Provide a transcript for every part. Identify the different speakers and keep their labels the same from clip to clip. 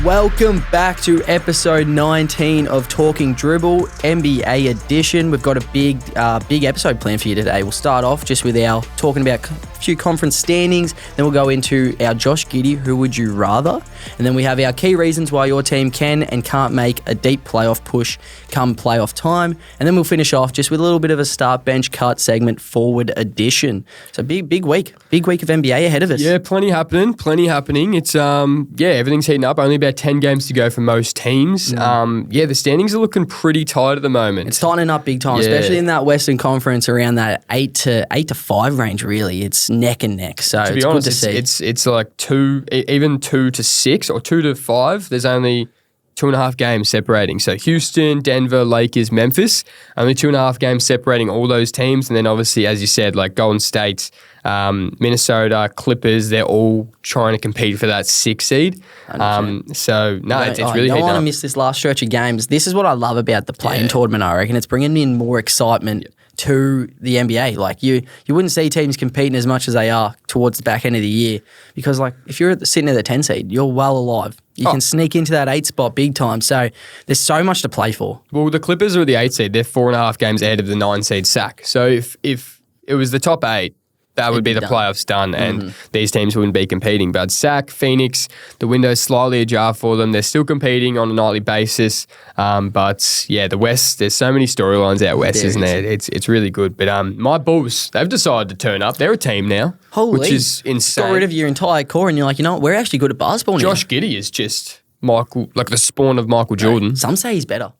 Speaker 1: Welcome back to episode 19 of Talking Dribble, NBA edition. We've got a big episode planned for you today. We'll start off just with our talking about a few conference standings. Then we'll go into our Josh Giddey, who would you rather? And then we have our key reasons why your team can and can't make a deep playoff push come playoff time. And then we'll finish off just with a little bit of a start bench cut segment forward edition. So big week of NBA ahead of us.
Speaker 2: Yeah, plenty happening. It's everything's heating up. Only about 10 games to go for most teams. The standings are looking pretty tight at the moment.
Speaker 1: It's tightening up big time, especially in that Western Conference around that 8 to 5 range. Really, it's neck and neck. So
Speaker 2: to be
Speaker 1: it's
Speaker 2: honest,
Speaker 1: good to see.
Speaker 2: it's like 2 to 6 or 2 to 5. There's only 2.5 games separating. So Houston, Denver, Lakers, Memphis, only 2.5 games separating all those teams. And then obviously, as you said, like Golden State, Minnesota, Clippers, they're all trying to compete for that 6th seed. It's really
Speaker 1: You don't want to miss this last stretch of games. This is what I love about the play-in tournament, I reckon. It's bringing in more excitement to the NBA. Like you wouldn't see teams competing as much as they are towards the back end of the year because like if you're sitting at the 10 seed, you're well alive. You can sneak into that 8 spot big time. So there's so much to play for.
Speaker 2: Well, the Clippers are the 8 seed. They're 4.5 games ahead of the 9 seed Sac. So if it was the top 8, that would be the playoffs done, and these teams wouldn't be competing. But Sac, Phoenix, the window's slightly ajar for them. They're still competing on a nightly basis. The West, there's so many storylines out West, isn't there? It's really good. But my Bulls, they've decided to turn up. They're a team now, which is insane.
Speaker 1: Got rid of your entire core, and you're like, you know what? We're actually good at basketball now.
Speaker 2: Josh Giddey is just the spawn of Michael Jordan.
Speaker 1: Some say he's better.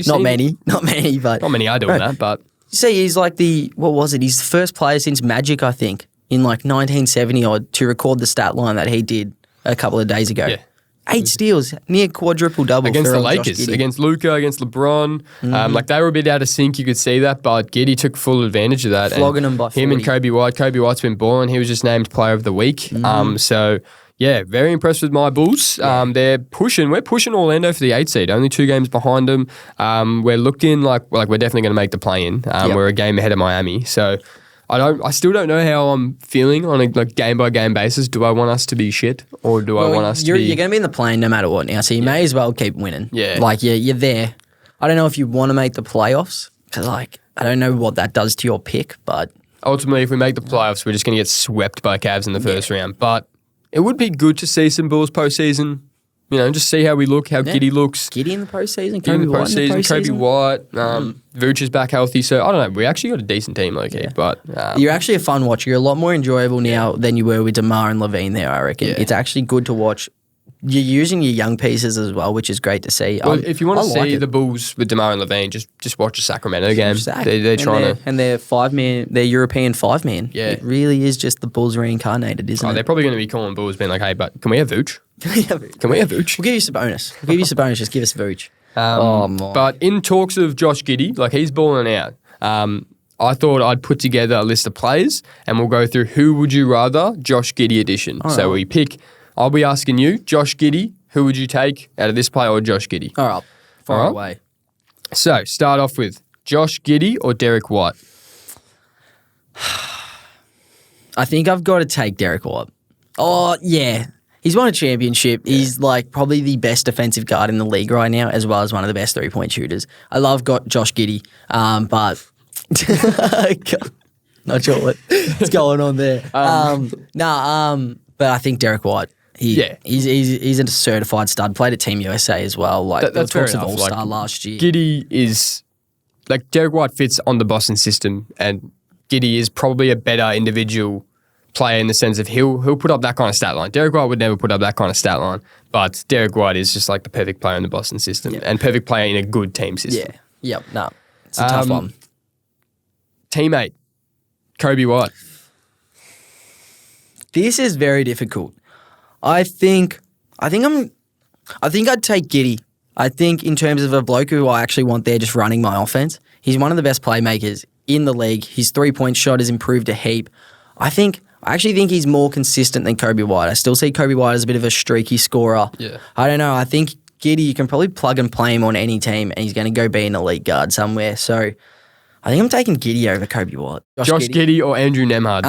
Speaker 1: Not many, but
Speaker 2: not many are doing that, but.
Speaker 1: You see, he's like he's the first player since Magic, I think, in like 1970 odd to record the stat line that he did a couple of days ago. Yeah. 8 steals, near quadruple-double.
Speaker 2: Against the Lakers, against Luka, against LeBron. They were a bit out of sync, you could see that, but Giddey took full advantage of that.
Speaker 1: Flogging them by 40.
Speaker 2: Him and Kobe White. Kobe White's been balling. He was just named Player of the Week. Very impressed with my Bulls. They're pushing. We're pushing Orlando for the 8 seed. Only 2 games behind them. We're looking like we're definitely going to make the play-in. We're a game ahead of Miami. So I still don't know how I'm feeling on a game by game basis. Do I want us to be shit or do I want us to be?
Speaker 1: You're going to be in the play-in no matter what now. So you may as well keep winning.
Speaker 2: Yeah.
Speaker 1: You're there. I don't know if you want to make the playoffs because I don't know what that does to your pick, but
Speaker 2: ultimately, if we make the playoffs, we're just going to get swept by Cavs in the first round. But it would be good to see some Bulls postseason. Just see how we look, how Giddey looks.
Speaker 1: Giddey in the postseason, Kobe White in the postseason.
Speaker 2: Kobe White, Vooch is back healthy. So, I don't know. We actually got a decent team, but...
Speaker 1: You're actually a fun watcher. You're a lot more enjoyable now than you were with DeMar and Levine there, I reckon. Yeah. It's actually good to watch. You're using your young pieces as well, which is great to see.
Speaker 2: Well, if you want to see the Bulls with DeMar and Levine, just watch the Sacramento game. They're trying to...
Speaker 1: And they're 5-man, they're European 5-man. Yeah. It really is just the Bulls reincarnated, isn't it?
Speaker 2: They're probably going to be calling Bulls being like, hey, but can we have Vooch? Can we have Vooch?
Speaker 1: We'll give you some bonus. Just give us Vooch.
Speaker 2: But in talks of Josh Giddey, he's balling out. I thought I'd put together a list of players and we'll go through who would you rather Josh Giddey edition. So we pick... I'll be asking you, Josh Giddey, who would you take out of this player or Josh Giddey?
Speaker 1: All right, far away.
Speaker 2: So, start off with Josh Giddey or Derek White?
Speaker 1: I think I've got to take Derek White. Oh, yeah. He's won a championship. Yeah. He's probably the best defensive guard in the league right now, as well as one of the best 3-point shooters. I love Josh Giddey, but not sure what's going on there. But I think Derek White. He's a certified stud. Played at Team USA as well. That's talks of All-Star last year.
Speaker 2: Giddey is Derek White fits on the Boston system, and Giddey is probably a better individual player in the sense of he'll put up that kind of stat line. Derek White would never put up that kind of stat line, but Derek White is just the perfect player in the Boston system and perfect player in a good team system.
Speaker 1: Yeah. It's a tough one.
Speaker 2: Teammate Kobe White.
Speaker 1: This is very difficult. I think I'd take Giddey. I think in terms of a bloke who I actually want there just running my offense, he's one of the best playmakers in the league. His 3-point shot has improved a heap. I actually think he's more consistent than Kobe White. I still see Kobe White as a bit of a streaky scorer.
Speaker 2: Yeah.
Speaker 1: I don't know. I think Giddey, you can probably plug and play him on any team and he's going to go be an elite guard somewhere. So I think I'm taking Giddey over Kobe White.
Speaker 2: Josh Giddey or Andrew Nembhard?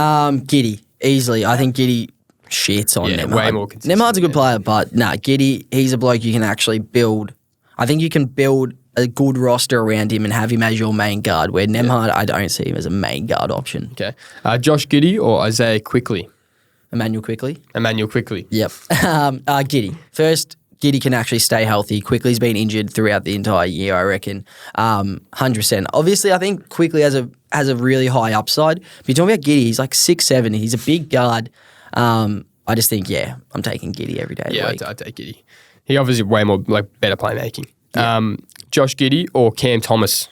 Speaker 1: Giddey, easily. I think Giddey shits on Nemhard.
Speaker 2: Way more consistent.
Speaker 1: Nemhard's a good player, but Giddey, he's a bloke you can actually build. I think you can build a good roster around him and have him as your main guard, where Nemhard, I don't see him as a main guard option.
Speaker 2: Okay. Josh Giddey or Isaiah Quickly?
Speaker 1: Emmanuel Quickly.
Speaker 2: Yep.
Speaker 1: Giddey. First, Giddey can actually stay healthy. Quickly's been injured throughout the entire year, I reckon. 100%. Obviously, I think Quickly has a really high upside. But you're talking about Giddey, he's like 6'7". He's a big guard. I just think, I'm taking Giddey every day of the week.
Speaker 2: Yeah, I'd take Giddey. He obviously way more better playmaking. Yeah. Josh Giddey or Cam Thomas?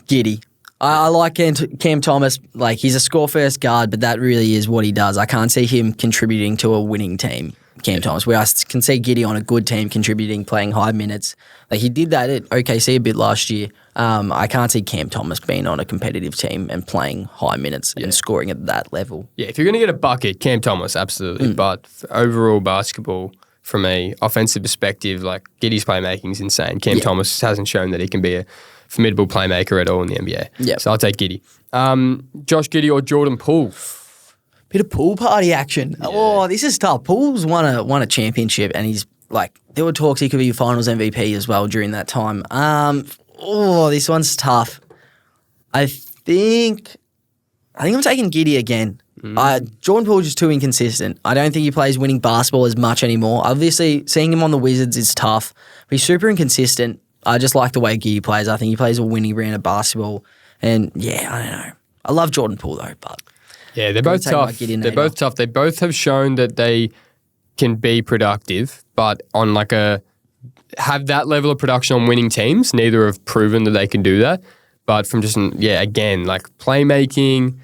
Speaker 1: Giddey. I like Cam Thomas. Like, he's a score-first guard, but that really is what he does. I can't see him contributing to a winning team, Cam Thomas, where I can see Giddey on a good team contributing, playing high minutes. Like, he did that at OKC a bit last year. I can't see Cam Thomas being on a competitive team and playing high minutes and scoring at that level.
Speaker 2: Yeah, if you're going to get a bucket, Cam Thomas, absolutely. But for overall basketball, from a offensive perspective, like, Giddey's playmaking is insane. Cam Thomas hasn't shown that he can be a formidable playmaker at all in the NBA.
Speaker 1: Yeah.
Speaker 2: So I'll take Giddey. Josh Giddey or Jordan Poole?
Speaker 1: Bit of pool party action. Yeah. Oh, this is tough. Poole's won a championship, and he's like, there were talks he could be Finals MVP as well during that time. This one's tough. I think I'm taking Giddey again. Jordan Poole's just too inconsistent. I don't think he plays winning basketball as much anymore. Obviously, seeing him on the Wizards is tough, but he's super inconsistent. I just like the way Giddey plays. I think he plays a winning brand of basketball. And, I don't know. I love Jordan Poole, though, but...
Speaker 2: Yeah, they're both tough. They're both tough. They both have shown that they can be productive, but on have that level of production on winning teams. Neither have proven that they can do that. But from just, again, playmaking,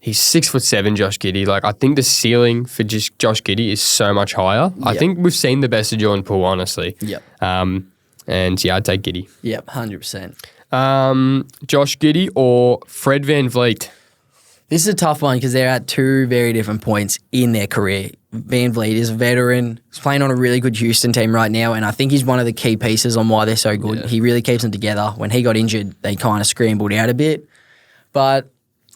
Speaker 2: he's 6'7", Josh Giddey. I think the ceiling for just Josh Giddey is so much higher. Yep. I think we've seen the best of Jordan Poole, honestly.
Speaker 1: Yep.
Speaker 2: I'd take Giddey.
Speaker 1: Yep, 100%.
Speaker 2: Josh Giddey or Fred VanVleet?
Speaker 1: This is a tough one because they're at two very different points in their career. VanVleet is a veteran. He's playing on a really good Houston team right now, and I think he's one of the key pieces on why they're so good. Yeah. He really keeps them together. When he got injured, they kind of scrambled out a bit. But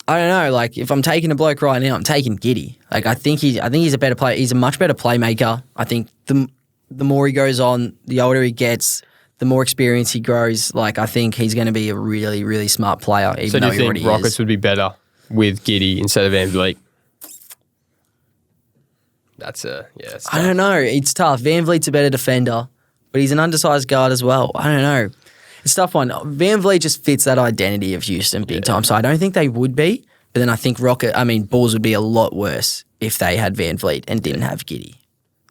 Speaker 1: I don't know. If I'm taking a bloke right now, I'm taking Giddey. I think he's a better player. He's a much better playmaker. I think the more he goes on, the older he gets, the more experience he grows. I think he's going to be a really, really smart player. Even
Speaker 2: so do you think Rockets would be better with Giddey instead of VanVleet? That's tough.
Speaker 1: I don't know. It's tough. VanVleet's a better defender, but he's an undersized guard as well. I don't know. It's a tough one. VanVleet just fits that identity of Houston big time, so I don't think they would be. But then I think Bulls would be a lot worse if they had VanVleet and didn't have Giddey.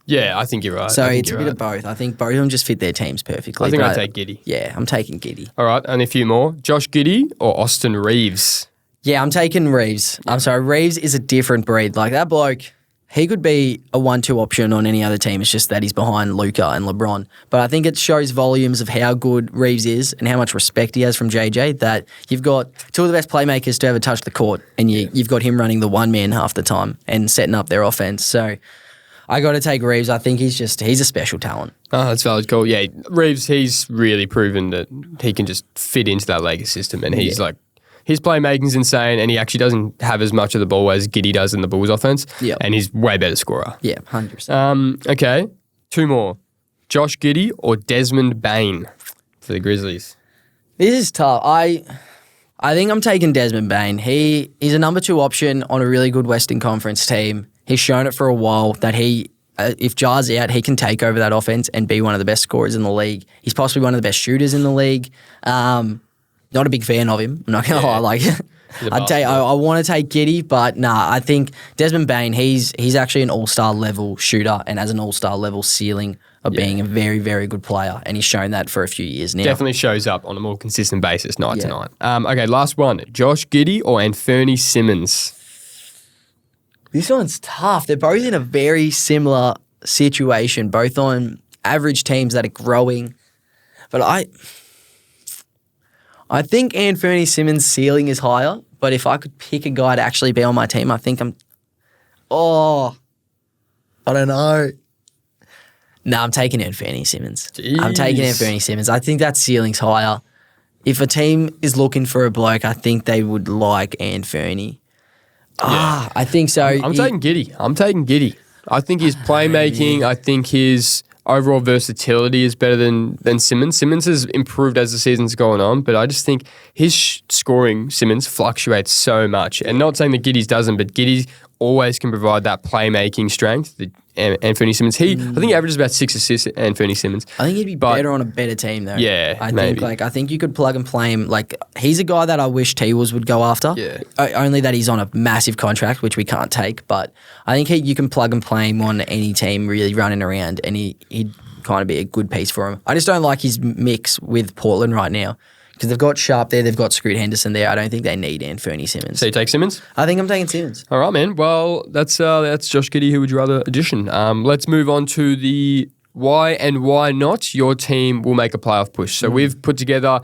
Speaker 2: Yeah, I think you're right.
Speaker 1: So it's a bit of both. I think both of them just fit their teams perfectly.
Speaker 2: I think I'd take Giddey.
Speaker 1: Yeah, I'm taking Giddey.
Speaker 2: All right, and a few more. Josh Giddey or Austin Reeves?
Speaker 1: Yeah, I'm taking Reeves. I'm sorry, Reeves is a different breed. That bloke, he could be a 1-2 option on any other team. It's just that he's behind Luka and LeBron. But I think it shows volumes of how good Reeves is and how much respect he has from JJ, that you've got two of the best playmakers to ever touch the court, and you've got him running the one man half the time and setting up their offense. So I got to take Reeves. I think he's a special talent.
Speaker 2: Oh, that's valid call. Yeah, Reeves, he's really proven that he can just fit into that Lakers system, and he's his playmaking's insane, and he actually doesn't have as much of the ball as Giddey does in the Bulls offense.
Speaker 1: Yep.
Speaker 2: And he's way better scorer.
Speaker 1: Yeah, 100%.
Speaker 2: Okay, two more. Josh Giddey or Desmond Bane for the Grizzlies?
Speaker 1: This is tough. I think I'm taking Desmond Bane. He's a number 2 option on a really good Western Conference team. He's shown it for a while that if Jar's out, he can take over that offense and be one of the best scorers in the league. He's possibly one of the best shooters in the league. Not a big fan of him. I'm not going to lie. I want to take Giddey, but I think Desmond Bane, he's actually an all-star level shooter and has an all-star level ceiling of being a very, very good player, and he's shown that for a few years now.
Speaker 2: Definitely shows up on a more consistent basis night to night. Okay, last one. Josh Giddey or Anthony Simmons?
Speaker 1: This one's tough. They're both in a very similar situation, both on average teams that are growing. But I think Anthony Simmons' ceiling is higher, but if I could pick a guy to actually be on my team, I think I don't know. No, I'm taking Anthony Simmons.
Speaker 2: Jeez.
Speaker 1: I'm taking Anthony Simmons. I think that ceiling's higher. If a team is looking for a bloke, I think they would like Anthony. I think so.
Speaker 2: I'm taking Giddey. I think his playmaking, I think his overall versatility is better than Simmons. Simmons has improved as the season's going on, but I just think his scoring, Simmons, fluctuates so much. And not saying that Giddey's doesn't, but Giddey always can provide that playmaking strength that Anthony Simmons. I think he averages about 6 assists, Anthony Simmons.
Speaker 1: I think he'd be better on a better team though.
Speaker 2: Yeah,
Speaker 1: I think you could plug and play him. Like, he's a guy that I wish T-Wolves would go after.
Speaker 2: Yeah.
Speaker 1: Only that he's on a massive contract, which we can't take. But I think you can plug and play him on any team really running around, and he'd kind of be a good piece for him. I just don't like his mix with Portland right now. Because they've got Sharp there, they've got Scoot Henderson there. I don't think they need Anthony Simmons.
Speaker 2: So you take Simmons?
Speaker 1: I think I'm taking Simmons.
Speaker 2: All right, man. Well, that's Josh Giddey. Who would you rather edition? Let's move on to the why and why not your team will make a playoff push. So we've put together.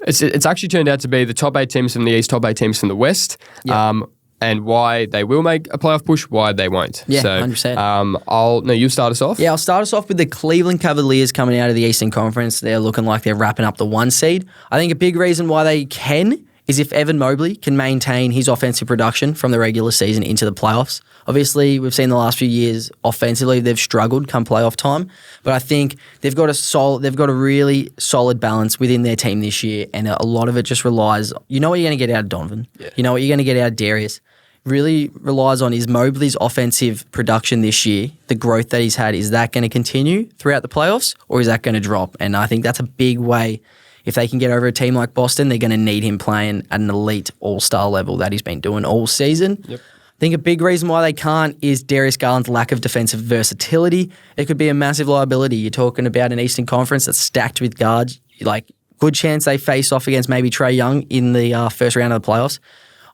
Speaker 2: It's actually turned out to be the top 8 teams from the East, top 8 teams from the West.
Speaker 1: Yeah.
Speaker 2: And why they will make a playoff push, why they won't.
Speaker 1: Yeah,
Speaker 2: so,
Speaker 1: 100%.
Speaker 2: You start us off.
Speaker 1: Yeah, I'll start us off with the Cleveland Cavaliers coming out of the Eastern Conference. They're looking like they're wrapping up the 1 seed. I think a big reason why they can is if Evan Mobley can maintain his offensive production from the regular season into the playoffs. Obviously, we've seen the last few years offensively they've struggled come playoff time, but I think they've got a really solid balance within their team this year, and a lot of it just relies. You know what you're going to get out of Donovan. Yeah. You know what you're going to get out of Darius. Really relies on is Mobley's offensive production this year, the growth that he's had, is that going to continue throughout the playoffs or is that going to drop? And I think that's a big way. If they can get over a team like Boston, they're going to need him playing at an elite all-star level that he's been doing all season. Yep. I think a big reason why they can't is Darius Garland's lack of defensive versatility. It could be a massive liability. You're talking about an Eastern Conference that's stacked with guards. Like, good chance they face off against maybe Trae Young in the first round of the playoffs.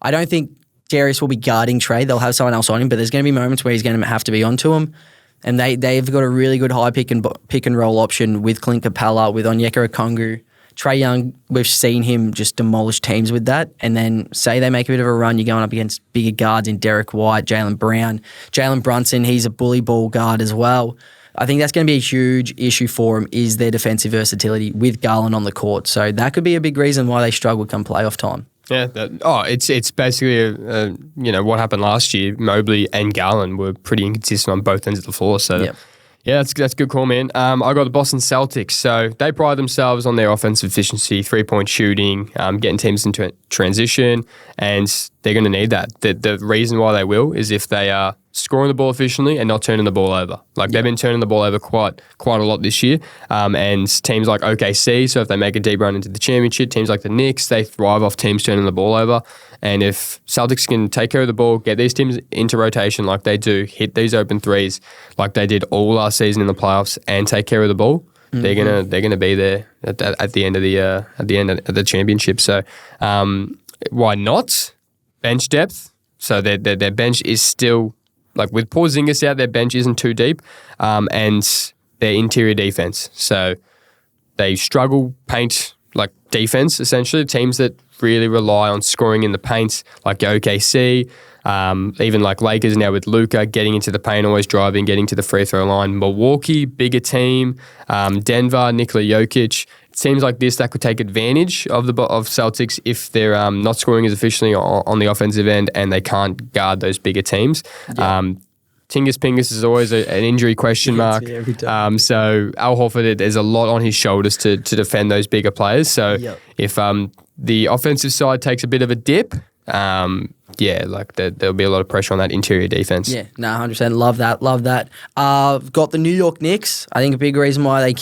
Speaker 1: I don't think Darius will be guarding Trae. They'll have someone else on him, but there's going to be moments where he's going to have to be onto him. And they've got a really good high pick and roll option with Clint Capella, with Onyeka Okongwu. Trae Young, we've seen him just demolish teams with that. And then say they make a bit of a run, you're going up against bigger guards in Derek White, Jaylen Brown, Jalen Brunson. He's a bully ball guard as well. I think that's going to be a huge issue for them is their defensive versatility with Garland on the court. So that could be a big reason why they struggle come playoff time.
Speaker 2: Yeah. It's basically what happened last year. Mobley and Garland were pretty inconsistent on both ends of the floor. So
Speaker 1: yep.
Speaker 2: Yeah, that's a good call, man. I got the Boston Celtics. So they pride themselves on their offensive efficiency, 3-point shooting, getting teams into transition, and they're going to need that. The reason why they will is if they are scoring the ball efficiently and not turning the ball over. Like, they've been turning the ball over quite a lot this year. And teams like OKC, so if they make a deep run into the championship, teams like the Knicks, they thrive off teams turning the ball over. And if Celtics can take care of the ball, get these teams into rotation like they do, hit these open threes like they did all last season in the playoffs, and take care of the ball, they're gonna be there at the end of the championship. So why not? Bench depth. So their bench is still, like, with Porzingis out, their bench isn't too deep, and their interior defense. So they struggle paint, like, defense, essentially. Teams that really rely on scoring in the paint, like OKC, even like Lakers now with Luka getting into the paint, always driving, getting to the free throw line. Milwaukee, bigger team. Denver, Nikola Jokic. Teams like this that could take advantage of Celtics if they're not scoring as efficiently on the offensive end and they can't guard those bigger teams. Yeah. Tingus Pingus is always an injury question mark. So Al Horford, there's a lot on his shoulders to defend those bigger players. So if the offensive side takes a bit of a dip, there'll be a lot of pressure on that interior defense. Yeah,
Speaker 1: 100%. Love that. Got the New York Knicks. I think a big reason why they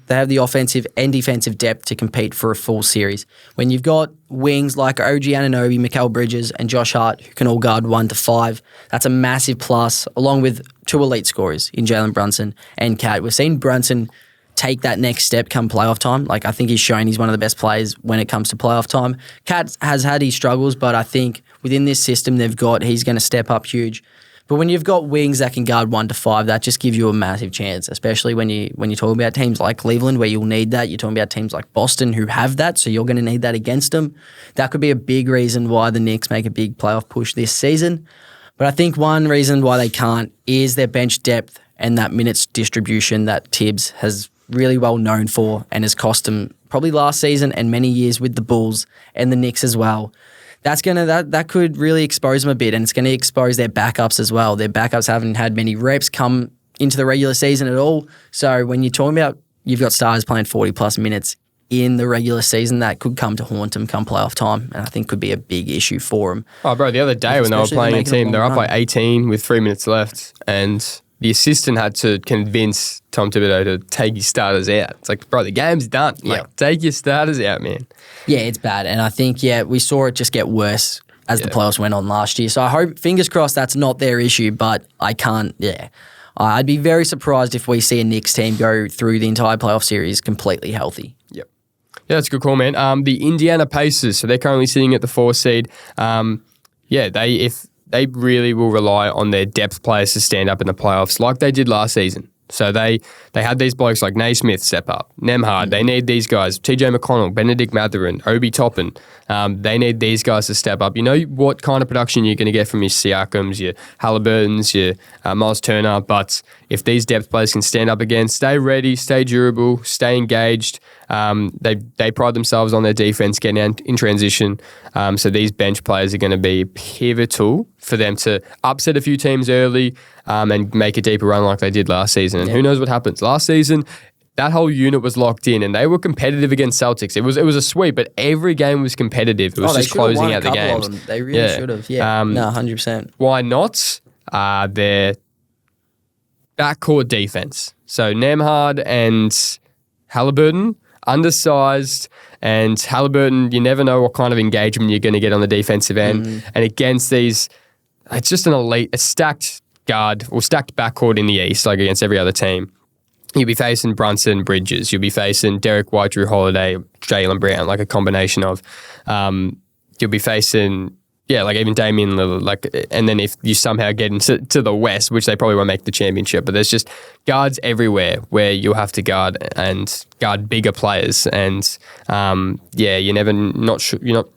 Speaker 1: have the offensive and defensive depth to compete for a full series. When you've got wings like OG Anunoby, Mikal Bridges, and Josh Hart who can all guard 1 to 5, that's a massive plus, along with 2 elite scorers in Jalen Brunson and Cat. We've seen Brunson take that next step come playoff time. Like, I think he's shown he's one of the best players when it comes to playoff time. Cat has had his struggles, but I think within this system he's going to step up huge. But when you've got wings that can guard 1 to 5, that just gives you a massive chance, especially when you're talking about teams like Cleveland where you'll need that. You're talking about teams like Boston who have that, so you're going to need that against them. That could be a big reason why the Knicks make a big playoff push this season. But I think one reason why they can't is their bench depth and that minutes distribution that Tibbs has really well known for and has cost them probably last season and many years with the Bulls and the Knicks as well. that could really expose them a bit, and it's going to expose their backups as well. Their backups haven't had many reps come into the regular season at all. So when you're talking about you've got starters playing 40-plus minutes in the regular season, that could come to haunt them come playoff time, and I think could be a big issue for them.
Speaker 2: Oh, bro, the other day when they were playing a team, they're up by 18 with 3 minutes left, and the assistant had to convince Tom Thibodeau to take his starters out. It's like, bro, the game's done. Like, take your starters out, man. Yeah,
Speaker 1: it's bad, and I think, we saw it just get worse as the playoffs went on last year. So I hope, fingers crossed, that's not their issue, but I can't, I'd be very surprised if we see a Knicks team go through the entire playoff series completely healthy.
Speaker 2: Yep. Yeah, that's a good call, man. The Indiana Pacers, so they're currently sitting at the 4 seed. They really will rely on their depth players to stand up in the playoffs like they did last season. So they had these blokes like Naismith step up, Nemhard. They need these guys, TJ McConnell, Benedict Mathurin, Obi Toppin. They need these guys to step up. You know what kind of production you're going to get from your Siakams, your Halliburtons, your Miles Turner. But if these depth players can stand up again, stay ready, stay durable, stay engaged. They pride themselves on their defense getting out in transition. So these bench players are going to be pivotal for them to upset a few teams early and make a deeper run like they did last season. And who knows what happens. Last season, that whole unit was locked in and they were competitive against Celtics. It was a sweep, but every game was competitive. It was just closing out the games.
Speaker 1: They really should have. Yeah, 100%.
Speaker 2: Why not? Their backcourt defense. So Nemhard and Halliburton, undersized, and Halliburton, you never know what kind of engagement you're going to get on the defensive end. And against these, it's just a stacked guard or stacked backcourt in the East, like against every other team. You'll be facing Brunson, Bridges. You'll be facing Derek White, Drew Holiday, Jaylen Brown, like a combination of. You'll be facing, like even Damian Lillard. And then if you somehow get into the West, which they probably won't make the championship, but there's just guards everywhere where you'll have to guard bigger players. And you're not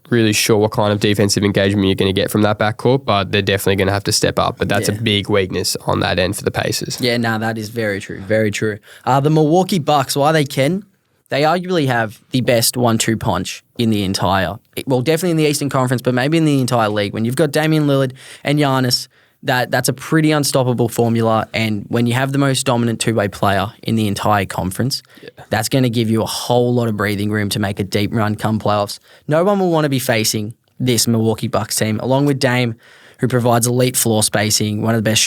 Speaker 2: really sure what kind of defensive engagement you're going to get from that backcourt, but they're definitely going to have to step up. But that's a big weakness on that end for the Pacers.
Speaker 1: Yeah, no, that is very true. Very true. The Milwaukee Bucks, why they arguably have the best 1-2 punch in the entire, definitely in the Eastern Conference, but maybe in the entire league. When you've got Damian Lillard and Giannis, that's a pretty unstoppable formula. And when you have the most dominant two-way player in the entire conference, that's going to give you a whole lot of breathing room to make a deep run come playoffs. No one will want to be facing this Milwaukee Bucks team, along with Dame, who provides elite floor spacing, one of the best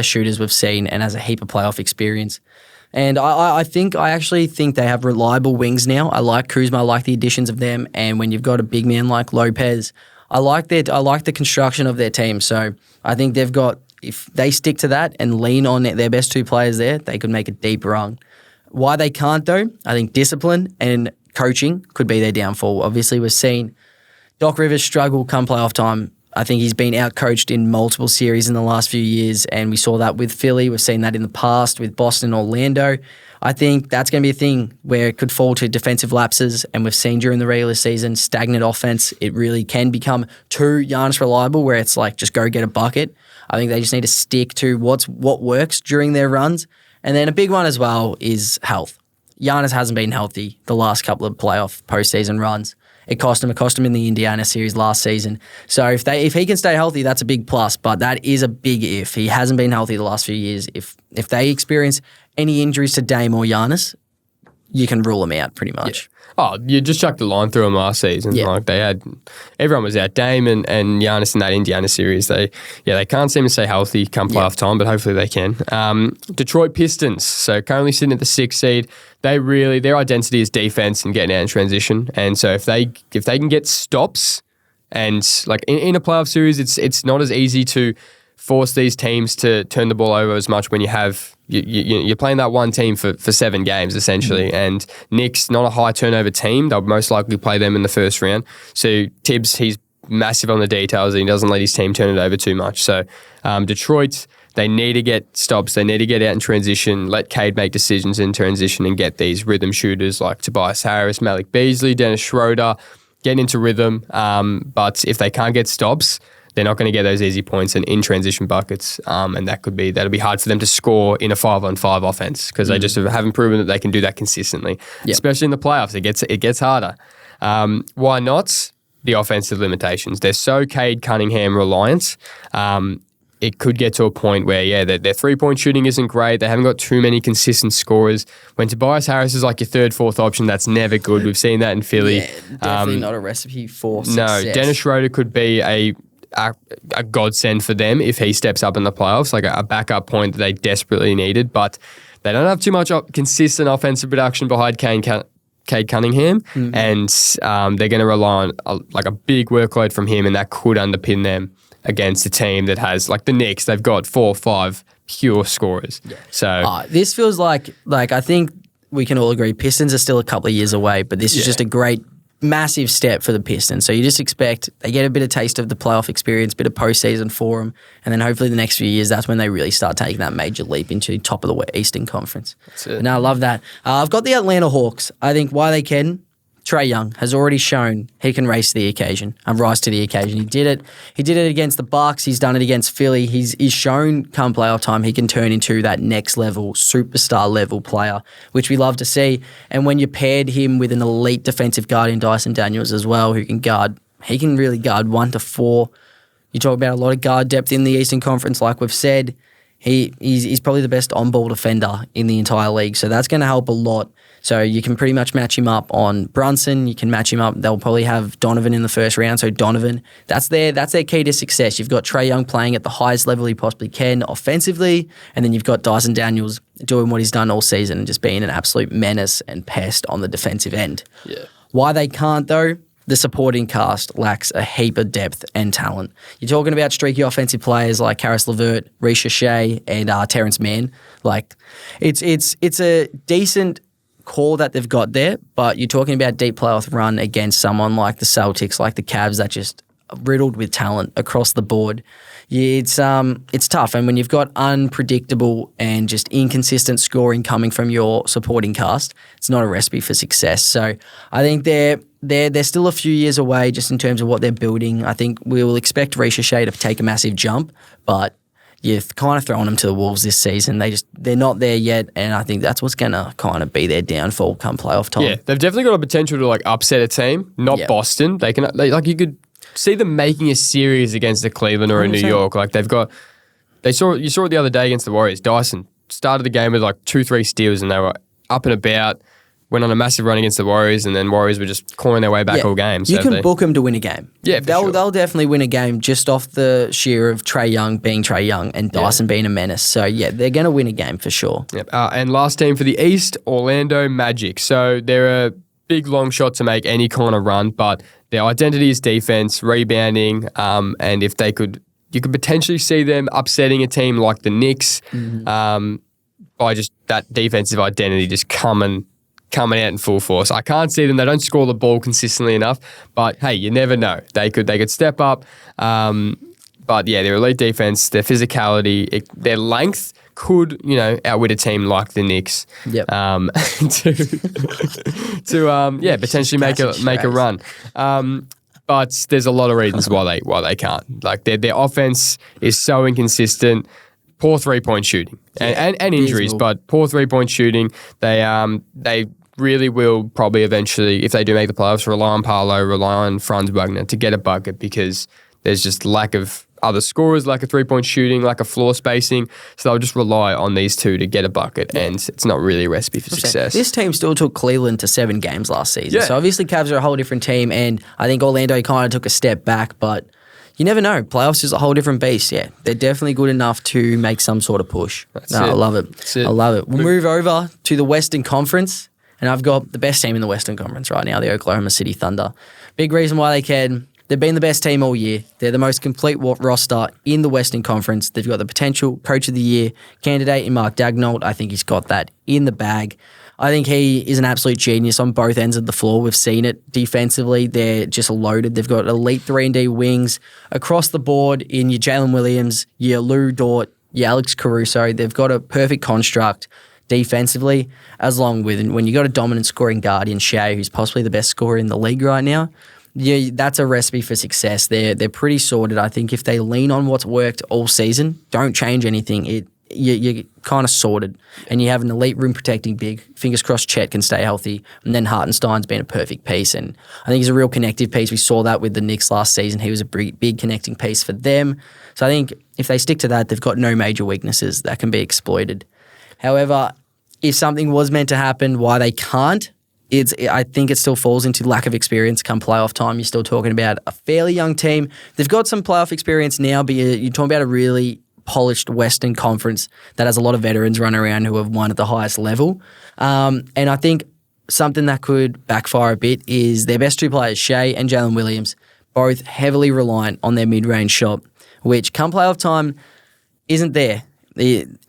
Speaker 1: shooters we've seen, and has a heap of playoff experience. And I actually think they have reliable wings now. I like Kuzma. I like the additions of them. And when you've got a big man like Lopez, I like the construction of their team. So I think if they stick to that and lean on their best two players there, they could make a deep run. Why they can't though, I think discipline and coaching could be their downfall. Obviously, we've seen Doc Rivers struggle come playoff time. I think he's been out-coached in multiple series in the last few years, and we saw that with Philly. We've seen that in the past with Boston, Orlando. I think that's going to be a thing where it could fall to defensive lapses, and we've seen during the regular season, stagnant offense. It really can become too Giannis reliable, where it's like, just go get a bucket. I think they just need to stick to what works during their runs. And then a big one as well is health. Giannis hasn't been healthy the last couple of playoff postseason runs. It cost him in the Indiana series last season. So if he can stay healthy, that's a big plus. But that is a big if. He hasn't been healthy the last few years. If they experience any injuries to Dame or Giannis, you can rule them out pretty much.
Speaker 2: Yeah. Oh, you just chucked the line through them last season. Yeah. Like everyone was out. Dame and Giannis in that Indiana series. They can't seem to stay healthy come playoff time, but hopefully they can. Detroit Pistons. So currently sitting at the 6th seed. Their identity is defense and getting out in transition. And so if they can get stops, and like in a playoff series, it's not as easy to force these teams to turn the ball over as much when you're playing that one team for 7 games essentially. And Knicks, not a high turnover team. They'll most likely play them in the first round. So Tibbs, he's massive on the details and he doesn't let his team turn it over too much. So Detroit, they need to get stops. They need to get out in transition, let Cade make decisions in transition and get these rhythm shooters like Tobias Harris, Malik Beasley, Dennis Schroeder, get into rhythm. But if they can't get stops, they're not going to get those easy points and in transition buckets, and that'll be hard for them to score in a 5-on-5 offense because they just haven't proven that they can do that consistently, especially in the playoffs. It gets harder. Why not? the offensive limitations. They're so Cade Cunningham reliant. It could get to a point where, their 3-point shooting isn't great. They haven't got too many consistent scorers. When Tobias Harris is like your third, fourth option, that's never good. We've seen that in Philly.
Speaker 1: Yeah, definitely not a recipe for success.
Speaker 2: No, Dennis Schroeder could be a godsend for them if he steps up in the playoffs, like a backup point that they desperately needed. But they don't have too much consistent offensive production behind Cade Cunningham, and they're going to rely on a big workload from him, and that could underpin them against a team that has, like the Knicks, they've got 4 or 5 pure scorers. Yeah. So
Speaker 1: this feels like I think we can all agree Pistons are still a couple of years away, but this is just a great, massive step for the Pistons. So you just expect they get a bit of taste of the playoff experience, bit of postseason for them, and then hopefully the next few years, that's when they really start taking that major leap into top of the Eastern Conference.
Speaker 2: That's it.
Speaker 1: No, I love that. I've got the Atlanta Hawks. I think why they can. Trae Young has already shown he can rise to the occasion. He did it. He did it against the Bucks. He's done it against Philly. He's shown come playoff time he can turn into that next level, superstar level player, which we love to see. And when you paired him with an elite defensive guard in Dyson Daniels as well, he can really guard 1 to 4. You talk about a lot of guard depth in the Eastern Conference, like we've said. He's probably the best on-ball defender in the entire league, so that's going to help a lot. So you can pretty much match him up on Brunson. You can match him up. They'll probably have Donovan in the first round. So Donovan, that's their key to success. You've got Trae Young playing at the highest level he possibly can offensively, and then you've got Dyson Daniels doing what he's done all season and just being an absolute menace and pest on the defensive end.
Speaker 2: Yeah.
Speaker 1: Why they can't though? The supporting cast lacks a heap of depth and talent. You're talking about streaky offensive players like Karis LeVert, Risha Shea, and Terrence Mann. Like, it's a decent core that they've got there, but you're talking about deep playoff run against someone like the Celtics, like the Cavs, that just riddled with talent across the board. Yeah, it's tough, and when you've got unpredictable and just inconsistent scoring coming from your supporting cast, it's not a recipe for success. So I think they're still a few years away just in terms of what they're building. I think we will expect Risha Shea to take a massive jump, but you've kind of thrown them to the wolves this season. They're not there yet, and I think that's what's going to kind of be their downfall come playoff time. Yeah,
Speaker 2: they've definitely got a potential to upset a team, not Boston. They can you could see them making a series against a Cleveland or a New York. You saw it the other day against the Warriors. Dyson started the game with 2-3 steals, and they were up and about. Went on a massive run against the Warriors, and then Warriors were just clawing their way back all game. So
Speaker 1: you can book them to win a game.
Speaker 2: Yeah,
Speaker 1: they'll definitely win a game just off the sheer of Trae Young being Trae Young and Dyson being a menace. So they're going to win a game for sure.
Speaker 2: Yep. And last team for the East, Orlando Magic. So they're a big long shot to make any kind of run, but their identity is defense, rebounding, and if you could potentially see them upsetting a team like the Knicks by just that defensive identity just coming out in full force. I can't see them. They don't score the ball consistently enough, but hey, you never know. They could step up. But yeah, their elite defense, their physicality, their length could, outwit a team like the Knicks.
Speaker 1: Yep.
Speaker 2: To potentially make a run. But there's a lot of reasons why they can't. Their offense is so inconsistent. Poor 3-point shooting and injuries, but poor 3-point shooting. They really will probably eventually, if they do make the playoffs, rely on Paolo, rely on Franz Wagner to get a bucket because there's just lack of other scorers, lack of 3-point shooting, lack of floor spacing. So they'll just rely on these two to get a bucket, and it's not really a recipe for success.
Speaker 1: This team still took Cleveland to 7 games last season. Yeah. So obviously Cavs are a whole different team, and I think Orlando kind of took a step back, but you never know. Playoffs is a whole different beast. Yeah, they're definitely good enough to make some sort of push. I love it.
Speaker 2: That's it.
Speaker 1: I love it. We'll move over to the Western Conference, and I've got the best team in the Western Conference right now, the Oklahoma City Thunder. Big reason why they can. They've been the best team all year. They're the most complete roster in the Western Conference. They've got the potential Coach of the Year candidate in Mark Daigneault. I think he's got that in the bag. I think he is an absolute genius on both ends of the floor. We've seen it defensively. They're just loaded. They've got elite 3-and-D wings across the board in your Jalen Williams, your Lou Dort, your Alex Caruso. They've got a perfect construct defensively, as long with when you got a dominant scoring guard in Shea, who's possibly the best scorer in the league right now. Yeah, that's a recipe for success. They're pretty sorted. I think if they lean on what's worked all season, don't change anything, you're kind of sorted, and you have an elite rim protecting big. Fingers crossed Chet can stay healthy, and then Hartenstein's been a perfect piece, and I think he's a real connective piece. We saw that with the Knicks last season. He was a big connecting piece for them. So I think if they stick to that, they've got no major weaknesses that can be exploited. However, if something was meant to happen, why they can't, I think it still falls into lack of experience come playoff time. You're still talking about a fairly young team. They've got some playoff experience now, but you're talking about a really polished Western Conference that has a lot of veterans running around who have won at the highest level. And I think something that could backfire a bit is their best two players, Shea and Jalen Williams, both heavily reliant on their mid-range shot, which come playoff time isn't there.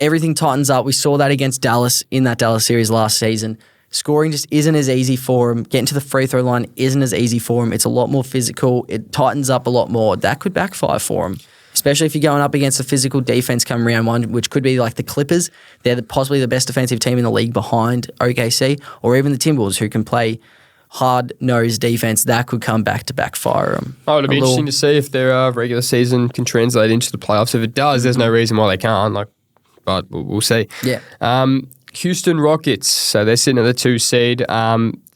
Speaker 1: Everything tightens up. We saw that against Dallas in that Dallas series last season. Scoring just isn't as easy for him. Getting to the free throw line isn't as easy for him. It's a lot more physical. It tightens up a lot more. That could backfire for him, especially if you're going up against a physical defense come round one, which could be like the Clippers. They're possibly the best defensive team in the league behind OKC, or even the Timberwolves, who can play hard-nosed defense. That could come back to backfire them.
Speaker 2: Oh, it'll be interesting to see if their regular season can translate into the playoffs. If it does, there's no reason why they can't. But we'll see.
Speaker 1: Yeah.
Speaker 2: Houston Rockets, so they're sitting at the 2 seed.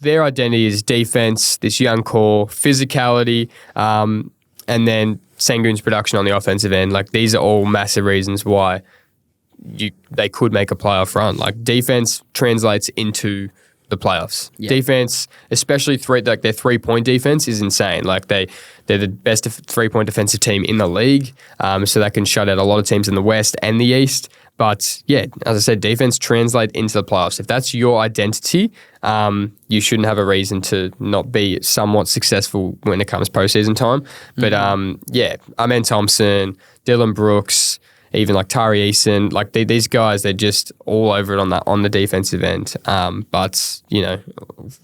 Speaker 2: Their identity is defense, this young core, physicality, and then Sengun's production on the offensive end. These are all massive reasons why they could make a playoff run. Defense translates into the playoffs. Yeah. Defense, especially their 3-point defense is insane. They're the best 3-point defensive team in the league, so that can shut out a lot of teams in the West and the East. But yeah, as I said, defense translates into the playoffs. If that's your identity, you shouldn't have a reason to not be somewhat successful when it comes postseason time. But Amen Thompson, Dylan Brooks, even Tari Eason, these guys, they're just all over it on the defensive end. But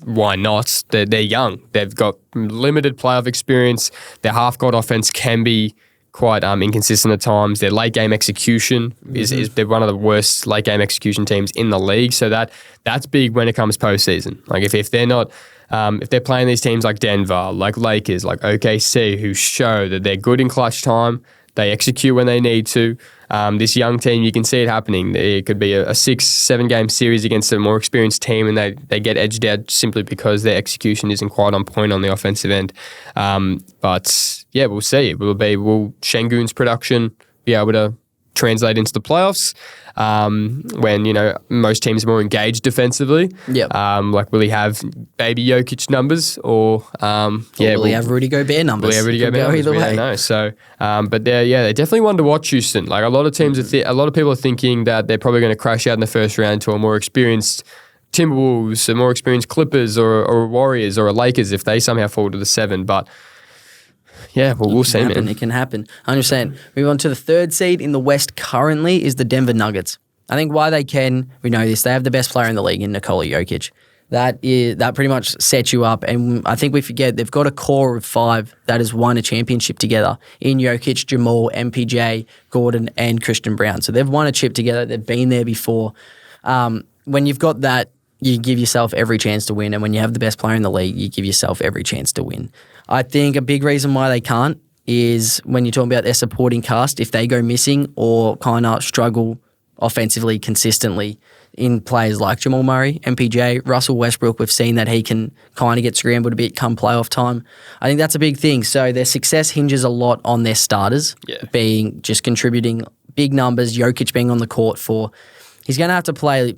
Speaker 2: why not? They're young. They've got limited playoff experience. Their half-court offense can be quite inconsistent at times. Their late game execution is they're one of the worst late game execution teams in the league. So that's big when it comes postseason. If they're not, if they're playing these teams like Denver, like Lakers, like OKC, who show that they're good in clutch time, they execute when they need to. This young team, you can see it happening. It could be a 6-7 game series against a more experienced team, and they get edged out simply because their execution isn't quite on point on the offensive end. But yeah, we'll see. Will Sengun's production be able to translate into the playoffs when most teams are more engaged defensively?
Speaker 1: Yeah.
Speaker 2: Will he have baby Jokic numbers or
Speaker 1: will he have Rudy Gobert numbers?
Speaker 2: Will he have Rudy Gobert numbers? We don't know. So, but they're definitely one to watch. Houston. A lot of teams, a lot of people are thinking that they're probably going to crash out in the first round to a more experienced Timberwolves, a more experienced Clippers, or Warriors, or a Lakers if they somehow fall to the 7. But yeah, we'll see, man.
Speaker 1: It can happen. I understand. Move on to the 3rd seed in the West currently is the Denver Nuggets. I think why they can, we know this, they have the best player in the league in Nikola Jokic. That pretty much sets you up, and I think we forget they've got a core of 5 that has won a championship together in Jokic, Jamal, MPJ, Gordon, and Christian Brown. So they've won a chip together. They've been there before. When you've got that, you give yourself every chance to win, and when you have the best player in the league, you give yourself every chance to win. I think a big reason why they can't is when you're talking about their supporting cast, if they go missing or kind of struggle offensively consistently in players like Jamal Murray, MPJ, Russell Westbrook, we've seen that he can kind of get scrambled a bit come playoff time. I think that's a big thing. So their success hinges a lot on their starters being just contributing big numbers, Jokic being on the court he's going to have to play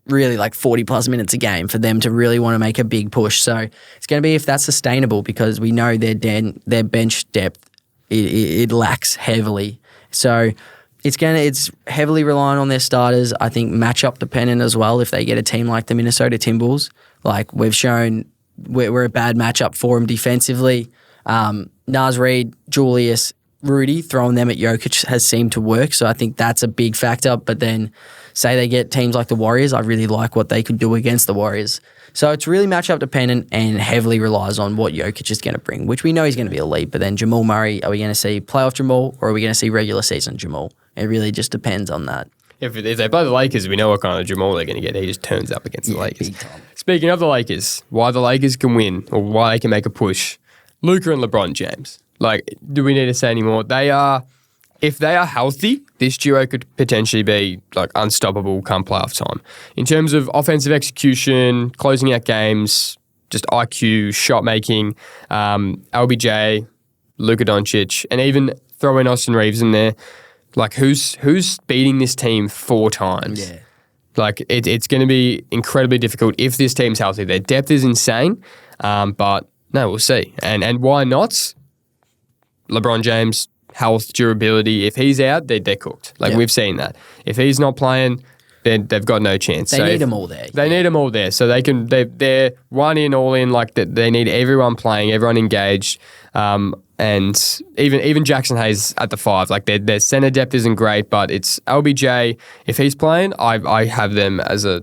Speaker 1: really 40-plus minutes a game for them to really want to make a big push. So it's going to be if that's sustainable, because we know their bench depth, it lacks heavily. So it's heavily reliant on their starters. I think matchup dependent as well. If they get a team like the Minnesota Timberwolves, we've shown we're a bad matchup for them defensively. Naz Reid, Julius, Rudy, throwing them at Jokic has seemed to work. So I think that's a big factor. But then say they get teams like the Warriors, I really like what they could do against the Warriors. So it's really matchup dependent and heavily relies on what Jokic is going to bring, which we know he's going to be elite. But then Jamal Murray, are we going to see playoff Jamal or are we going to see regular season Jamal? It really just depends on that.
Speaker 2: If they play the Lakers, we know what kind of Jamal they're going to get. He just turns up against the Lakers. Speaking of the Lakers, why the Lakers can win or why they can make a push, Luka and LeBron James. Do we need to say any more? If they are healthy, this duo could potentially be like unstoppable come playoff time. In terms of offensive execution, closing out games, just IQ, shot making, LBJ, Luka Doncic, and even throw in Austin Reeves in there. Like who's beating this team 4 times?
Speaker 1: Yeah.
Speaker 2: Like it's going to be incredibly difficult if this team's healthy. Their depth is insane, but no, we'll see. And why not? LeBron James, health, durability. If he's out, they're cooked. Like we've seen that. If he's not playing, then they've got no chance.
Speaker 1: They need them all there.
Speaker 2: They need them all there, so they're one in, all in. Like they need everyone playing, everyone engaged, and even Jackson Hayes at the 5. Like their center depth isn't great, but it's LBJ. If he's playing, I have them as a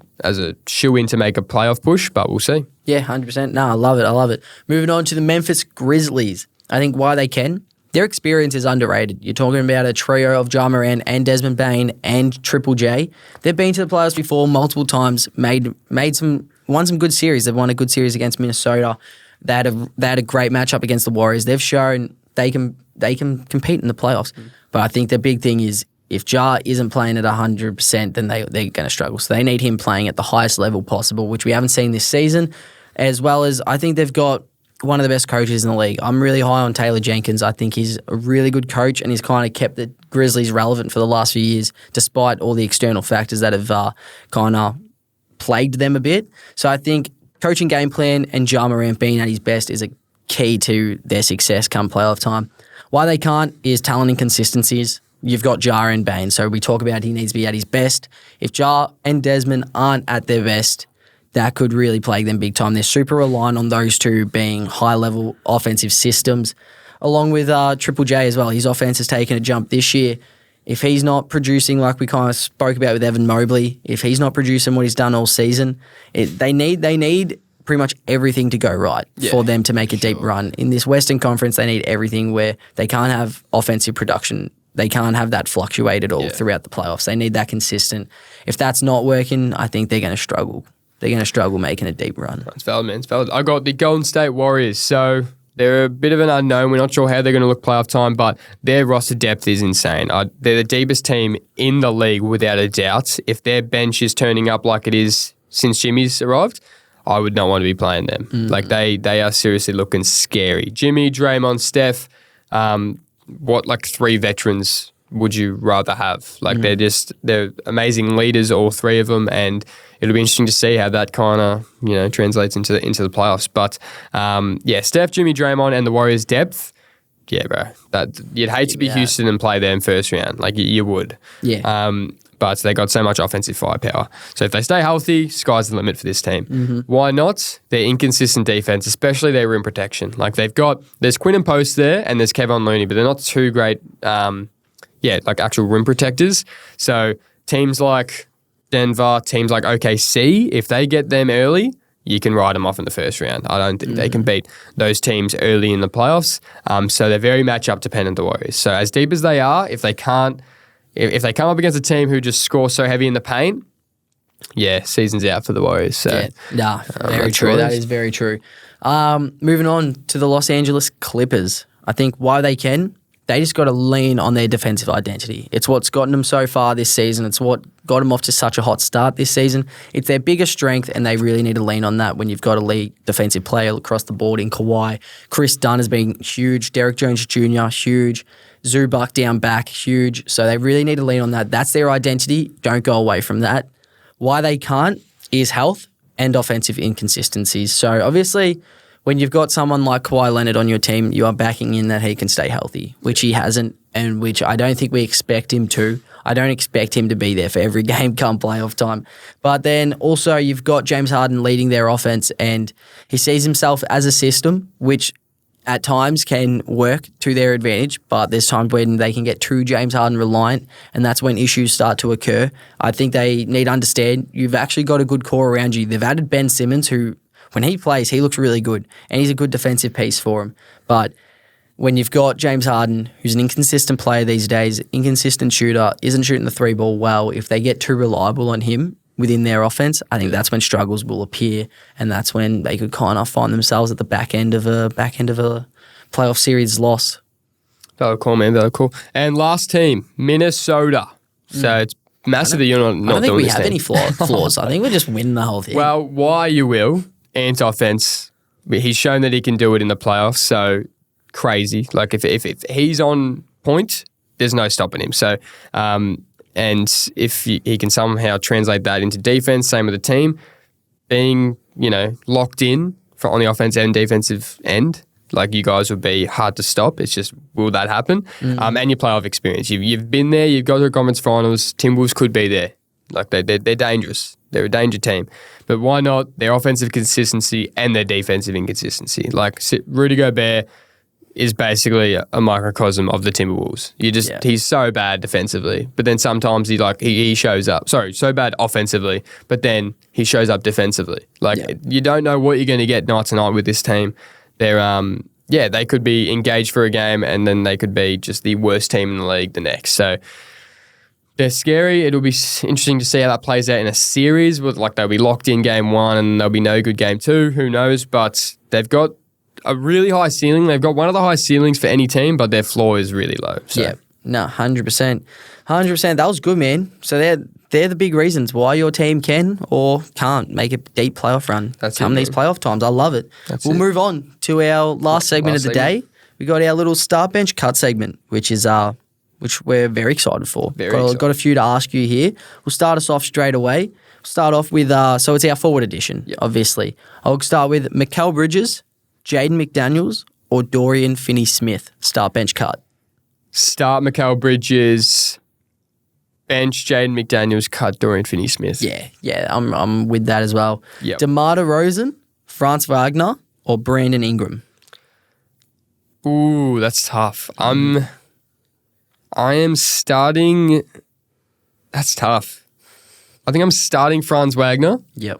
Speaker 2: shoe in to make a playoff push, but we'll see.
Speaker 1: Yeah, 100%. No, I love it. Moving on to the Memphis Grizzlies. I think why they can. Their experience is underrated. You're talking about a trio of Ja Morant and Desmond Bane and Triple J. They've been to the playoffs before multiple times, won some good series. They've won a good series against Minnesota. They had a great matchup against the Warriors. They've shown they can compete in the playoffs. But I think the big thing is if Ja isn't playing at 100%, then they're going to struggle. So they need him playing at the highest level possible, which we haven't seen this season, as well as I think they've got one of the best coaches in the league. I'm really high on Taylor Jenkins. I think he's a really good coach, and he's kind of kept the Grizzlies relevant for the last few years, despite all the external factors that have kind of plagued them a bit. So I think coaching game plan and Ja Morant being at his best is a key to their success come playoff time. Why they can't is talent inconsistencies. You've got Ja and Bane, so we talk about he needs to be at his best. If Ja and Desmond aren't at their best, that could really plague them big time. They're super reliant on those two being high-level offensive systems, along with Triple J as well. His offense has taken a jump this year. If he's not producing like we kind of spoke about with Evan Mobley, if he's not producing what he's done all season, they need pretty much everything to go right for them to make a deep run. In this Western Conference, they need everything where they can't have offensive production. They can't have that fluctuate at all throughout the playoffs. They need that consistent. If that's not working, I think they're going to struggle. They're going to struggle making a deep run.
Speaker 2: It's valid, man. It's valid. I got the Golden State Warriors. So they're a bit of an unknown. We're not sure how they're going to look playoff time, but their roster depth is insane. They're the deepest team in the league without a doubt. If their bench is turning up like it is since Jimmy's arrived, I would not want to be playing them. Like they are seriously looking scary. Jimmy, Draymond, Steph, like 3 veterans would you rather have? Like they're amazing leaders, all 3 of them, and it'll be interesting to see how that kind of translates into the playoffs. But Steph, Jimmy, Draymond, and the Warriors' depth. Yeah, bro. That you'd hate to be Houston and play them first round. Like you would.
Speaker 1: Yeah.
Speaker 2: But they got so much offensive firepower. So if they stay healthy, sky's the limit for this team. Why not? Their inconsistent defense, especially their rim protection. Like there's Quinn and Post there, and there's Kevon Looney, but they're not too great. Like actual rim protectors. So teams like Denver, teams like OKC, if they get them early, you can ride them off in the first round. I don't think they can beat those teams early in the playoffs. So they're very matchup dependent, the Warriors. So as deep as they are, if they come up against a team who just score so heavy in the paint, season's out for the Warriors. So
Speaker 1: very true. That is very true. Moving on to the Los Angeles Clippers. I think why they can. They just got to lean on their defensive identity. It's what's gotten them so far this season. It's what got them off to such a hot start this season. It's their biggest strength, and they really need to lean on that when you've got a lead defensive player across the board in Kawhi. Chris Dunn has been huge. Derek Jones Jr., huge. Zubac down back, huge. So they really need to lean on that. That's their identity. Don't go away from that. Why they can't is health and offensive inconsistencies. So obviously, when you've got someone like Kawhi Leonard on your team, you are backing in that he can stay healthy, which he hasn't, and which I don't think we expect him to. I don't expect him to be there for every game come playoff time. But then also you've got James Harden leading their offense, and he sees himself as a system, which at times can work to their advantage, but there's times when they can get too James Harden reliant, and that's when issues start to occur. I think they need to understand you've actually got a good core around you. They've added Ben Simmons, who when he plays, he looks really good, and he's a good defensive piece for him. But when you've got James Harden, who's an inconsistent player these days, inconsistent shooter, isn't shooting the 3-ball well, if they get too reliable on him within their offense, I think that's when struggles will appear, and that's when they could kind of find themselves at the back end of a playoff series loss.
Speaker 2: Valid call, man. Valid call. And last team, Minnesota. So it's massive that you're not doing this.
Speaker 1: I don't think we have
Speaker 2: team.
Speaker 1: any flaws. I think we're just winning the whole thing.
Speaker 2: Well, why you will? Ant offense. He's shown that he can do it in the playoffs. So crazy. Like if he's on point, there's no stopping him. So and if he can somehow translate that into defense, same with the team, being locked in on the offense and defensive end. Like you guys would be hard to stop. It's just, will that happen? And your playoff experience. You've been there. You've got to the conference finals. Timberwolves could be there. Like they're dangerous. They're a danger team. But why not their offensive consistency and their defensive inconsistency? Like Rudy Gobert is basically a microcosm of the Timberwolves. He's so bad defensively, but then sometimes he shows up. Sorry, so bad offensively, but then he shows up defensively. You don't know what you're going to get night to night with this team. They're they could be engaged for a game and then they could be just the worst team in the league the next. So they're scary. It'll be interesting to see how that plays out in a series. They'll be locked in game one and there'll be no good game two. Who knows? But they've got a really high ceiling. They've got one of the highest ceilings for any team, but their floor is really low. So.
Speaker 1: Yeah, no, 100%. 100%. That was good, man. So they're the big reasons why your team can or can't make a deep playoff run these playoff times. I love it. We'll move on to our last segment of the day. We got our little start bench cut segment, which we're very excited for. Got a few to ask you here. We'll start us off straight away. We'll start off with so it's our forward edition, obviously. I'll start with Mikal Bridges, Jaden McDaniels, or Dorian Finney-Smith. Start bench cut.
Speaker 2: Start Mikal Bridges. Bench Jaden McDaniels, cut Dorian Finney-Smith.
Speaker 1: Yeah, I'm with that as well.
Speaker 2: Yep.
Speaker 1: DeMar DeRozan, Franz Wagner, or Brandon Ingram?
Speaker 2: Ooh, that's tough. I am starting. That's tough. I think I'm starting Franz Wagner.
Speaker 1: Yep.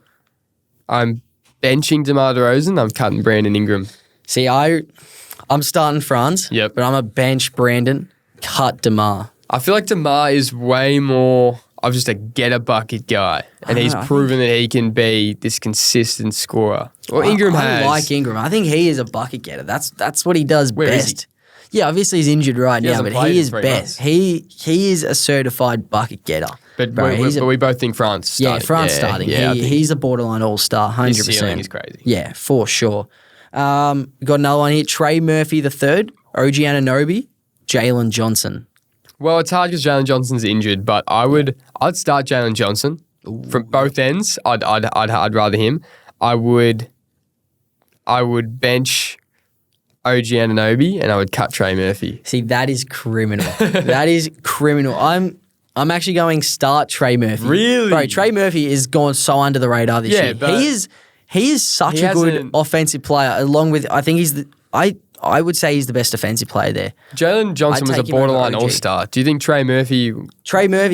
Speaker 2: I'm benching DeMar DeRozan. I'm cutting Brandon Ingram.
Speaker 1: See, I'm starting Franz.
Speaker 2: Yep.
Speaker 1: But I'm a bench Brandon, cut DeMar.
Speaker 2: I feel like DeMar is way more of just a get-a-bucket guy. And he's proven that he can be this consistent scorer. Well, Ingram has.
Speaker 1: I like Ingram. I think he is a bucket getter. That's what he does
Speaker 2: Where
Speaker 1: best.
Speaker 2: Is he?
Speaker 1: Yeah, obviously he's injured right now, but he is
Speaker 2: months.
Speaker 1: best. He is a certified bucket getter.
Speaker 2: But we both think France starting.
Speaker 1: Yeah, France starting. He's a borderline all-star, 100%.
Speaker 2: His ceiling is crazy.
Speaker 1: Yeah, for sure. Got another one here. Trey Murphy III, OG Anunoby, Jalen Johnson.
Speaker 2: Well, it's hard because Jalen Johnson's injured, but I'd start Jalen Johnson from both ends. I'd rather him. I would bench OG Anunoby and I would cut Trey Murphy.
Speaker 1: See, that is criminal. That is criminal. I'm actually going start Trey Murphy.
Speaker 2: Really?
Speaker 1: Bro, Trey Murphy is gone so under the radar this year. He is such a good offensive player, along with I think I would say he's the best defensive player there.
Speaker 2: Jalen Johnson was a borderline all-star. Do you think Trey Murphy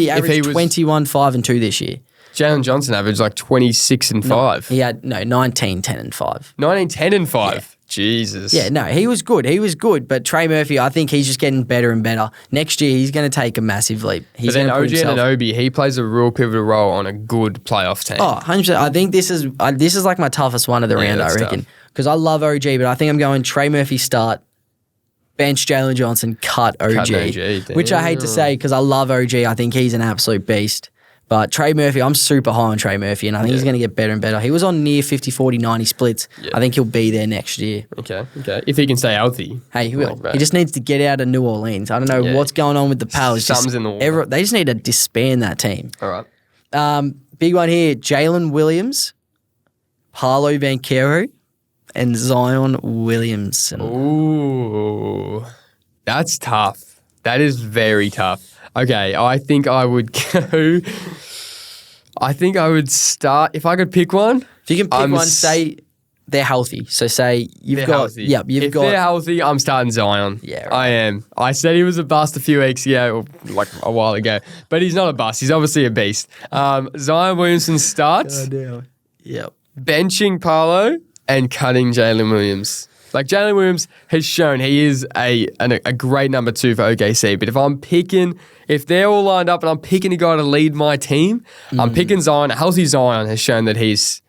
Speaker 1: averaged 21, 5 and 2 this year.
Speaker 2: Jalen Johnson averaged like 26 and 5.
Speaker 1: He had 19, 10 and 5.
Speaker 2: 19, 10 and 5.
Speaker 1: Yeah.
Speaker 2: Jesus.
Speaker 1: Yeah, no, he was good. But Trey Murphy, I think he's just getting better and better. Next year, he's going to take a massive leap.
Speaker 2: But then OG Anunoby, he plays a real pivotal role on a good playoff team.
Speaker 1: Oh, 100%. I think this is like my toughest one of the round, I reckon. Because I love OG, but I think I'm going Trey Murphy start, bench Jalen Johnson, cut OG. Which I hate to say because I love OG. I think he's an absolute beast. But Trey Murphy, I'm super high on Trey Murphy, and I think he's going to get better and better. He was on near 50, 40, 90 splits. Yeah. I think he'll be there next year.
Speaker 2: Okay. If he can stay healthy.
Speaker 1: Hey, he will. He just needs to get out of New Orleans. I don't know what's going on with the Pels.
Speaker 2: Something's in the water.
Speaker 1: They just need to disband that team.
Speaker 2: All right.
Speaker 1: Big one here, Jalen Williams, Paolo Banchero, and Zion Williamson.
Speaker 2: Ooh. That's tough. That is very tough. Okay, I think I would go. I think I would start. If I could pick one.
Speaker 1: If you can pick one, say they're healthy. So say
Speaker 2: they're healthy. If they're healthy, I'm starting Zion.
Speaker 1: Yeah, right.
Speaker 2: I am. I said he was a bust a few weeks ago, or like a while ago, but he's not a bust. He's obviously a beast. Zion Williamson starts.
Speaker 1: Yep. Benching
Speaker 2: Paolo and cutting Jalen Williams. Like Jalen Williams has shown he is a great number 2 for OKC. But if they're all lined up and I'm picking a guy to lead my team, I'm picking Zion. Healthy Zion has shown that he's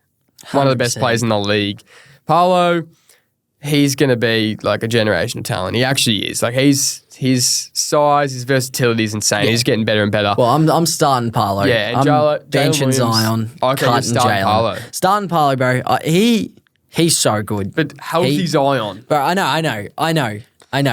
Speaker 2: 100%. One of the best players in the league. Paolo, he's going to be like a generational talent. He actually is. Like he's His size, his versatility is insane. He's getting better and better.
Speaker 1: Well, I'm starting Paolo.
Speaker 2: Yeah, and
Speaker 1: I'm
Speaker 2: Jalen
Speaker 1: benching
Speaker 2: Williams.
Speaker 1: Zion,
Speaker 2: Okay, you're
Speaker 1: cutting
Speaker 2: starting
Speaker 1: Jalen.
Speaker 2: Paolo.
Speaker 1: Starting Paolo, bro. He's so good.
Speaker 2: But healthy Zion.
Speaker 1: Bro, I know.